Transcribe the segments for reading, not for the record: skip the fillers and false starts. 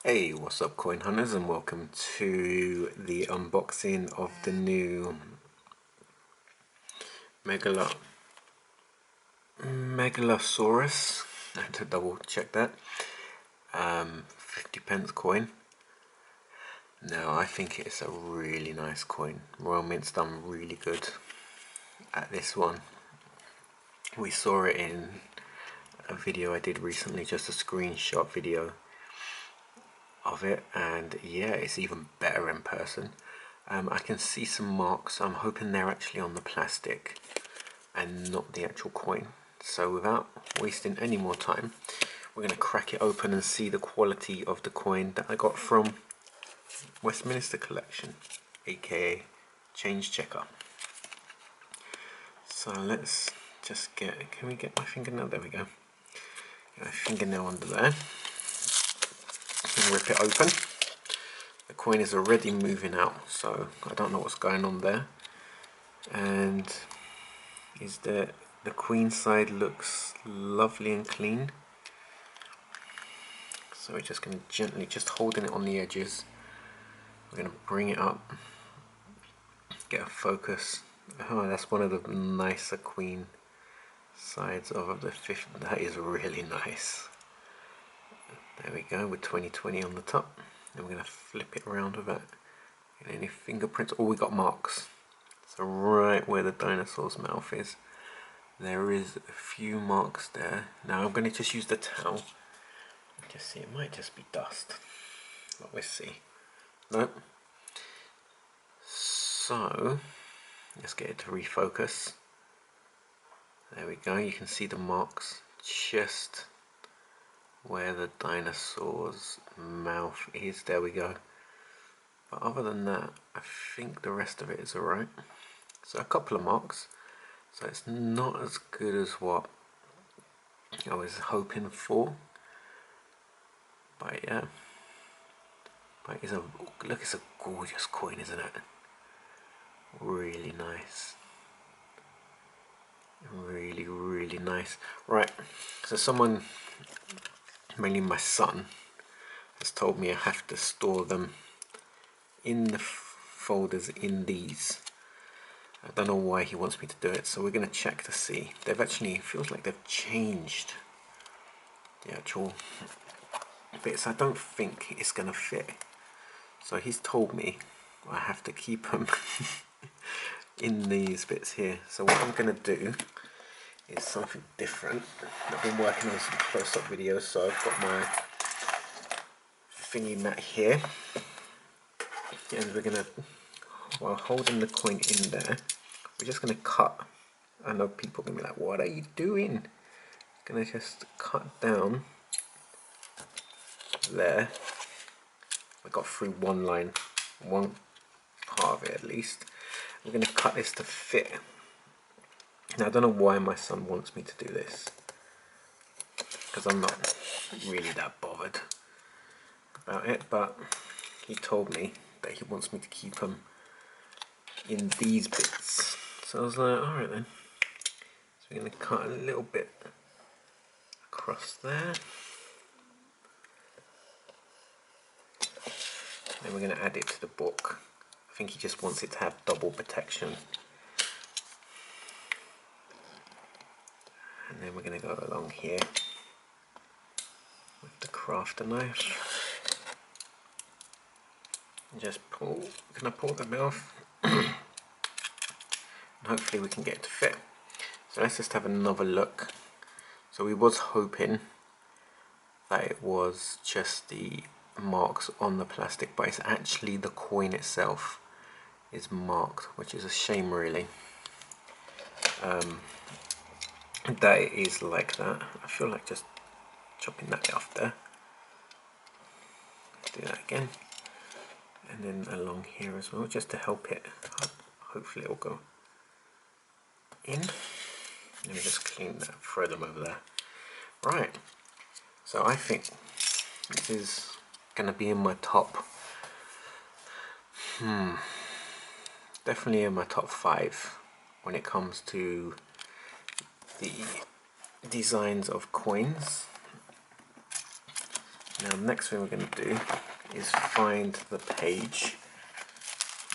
Hey, what's up coin hunters, and welcome to the unboxing of the new Megalosaurus. I had to double check that. 50p coin. Now I think it's a really nice coin. Royal Mint's done really good at this one. We saw it in a video I did recently, just a screenshot video of it, and yeah, it's even better in person. I can see some marks. I'm hoping they're actually on the plastic and not the actual coin. So without wasting any more time, we're going to crack it open and see the quality of the coin that I got from Westminster Collection, aka Change Checker. So let's just can we get my fingernail? There we go. Get my fingernail under there. Rip it open. The coin is already moving out, so I don't know what's going on there. And the queen side looks lovely and clean. So we're just going to gently, just holding it on the edges, we're going to bring it up, get a focus. Oh, that's one of the nicer queen sides of the fifth. That is really nice. There we go, with 2020 on the top. And we're going to flip it around with that. Get any fingerprints? Oh, we got marks. So right where the dinosaur's mouth is, there is a few marks there. Now I'm going to just use the towel. Just see, it might just be dust. But we'll see. Nope. So let's get it to refocus. There we go. You can see the marks just where the dinosaur's mouth is. There we go. But other than that, I think the rest of it is alright. So a couple of marks. So it's not as good as what I was hoping for. But yeah. But it's a gorgeous coin, isn't it? Really nice. Really, really nice. Right. So someone, mainly my son, has told me I have to store them in the folders in these. I don't know why he wants me to do it, so we're going to check to see. They've actually, it feels like they've changed the actual bits. I don't think it's going to fit. So he's told me I have to keep them in these bits here. So what I'm going to do is something different. I've been working on some close-up videos, so I've got my thingy mat here. And we're going to, while holding the coin in there, we're just going to cut. I know people are going to be like, what are you doing? Going to just cut down there. I got through one line, one part of it at least. I'm going to cut this to fit. Now I don't know why my son wants me to do this, because I'm not really that bothered about it, but he told me that he wants me to keep them in these bits. So I was like, alright then. So we're going to cut a little bit across there. Then we're going to add it to the book. I think he just wants it to have double protection. And then we're going to go along here with the crafter knife. And just pull, can I pull them off? And hopefully we can get it to fit. So let's just have another look. So we was hoping that it was just the marks on the plastic, but it's actually the coin itself is marked, which is a shame really, that it is like that. I feel like just chopping that off there. Let's do that again, and then along here as well, just to help it. Hopefully it will go in. Let me just clean that, throw them over there. Right, so I think this is going to be in my top, definitely in my top 5 when it comes to the designs of coins. Now the next thing we're going to do is find the page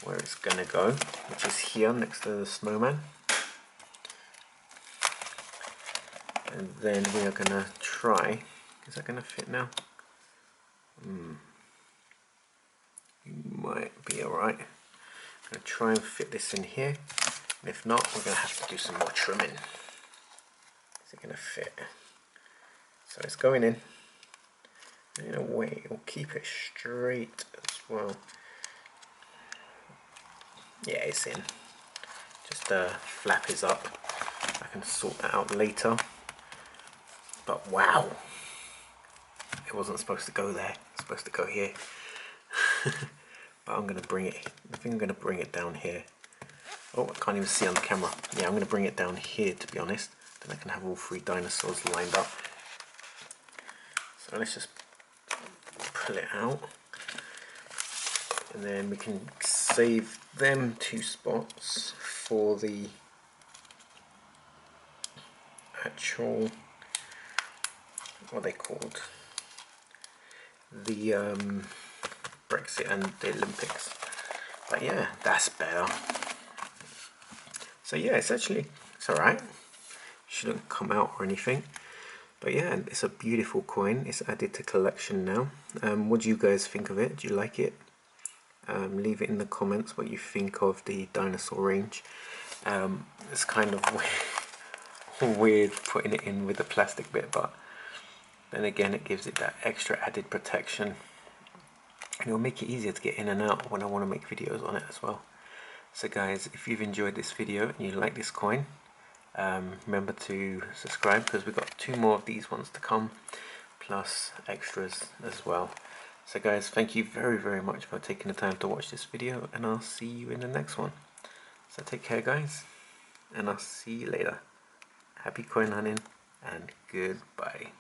where it's going to go, which is here next to the snowman. And then we are going to try, is that going to fit now? Might be alright. I'm going to try and fit this in here. And if not, we're going to have to do some more trimming. Is it going to fit? So it's going in. And in a way, it will keep it straight as well. Yeah, it's in. Just flap is up. I can sort that out later. But wow, it wasn't supposed to go there. It's supposed to go here. But I'm going to bring it. I think I'm going to bring it down here. Oh, I can't even see on the camera. Yeah, I'm going to bring it down here, to be honest. Then I can have all three dinosaurs lined up. So let's just pull it out. And then we can save them two spots for the actual, what are they called? The Brexit and the Olympics. But yeah, that's better. So yeah, it's alright. Shouldn't come out or anything. But yeah, it's a beautiful coin. It's added to collection now. What do you guys think of it? Do you like it? Leave it in the comments what you think of the dinosaur range. It's kind of weird putting it in with the plastic bit, but then again it gives it that extra added protection, and it'll make it easier to get in and out when I want to make videos on it as well. So guys, if you've enjoyed this video and you like this coin, remember to subscribe, because we've got 2 more of these ones to come, plus extras as well. So guys, thank you very much for taking the time to watch this video, and I'll see you in the next one. So take care guys, and I'll see you later. Happy coin hunting and goodbye.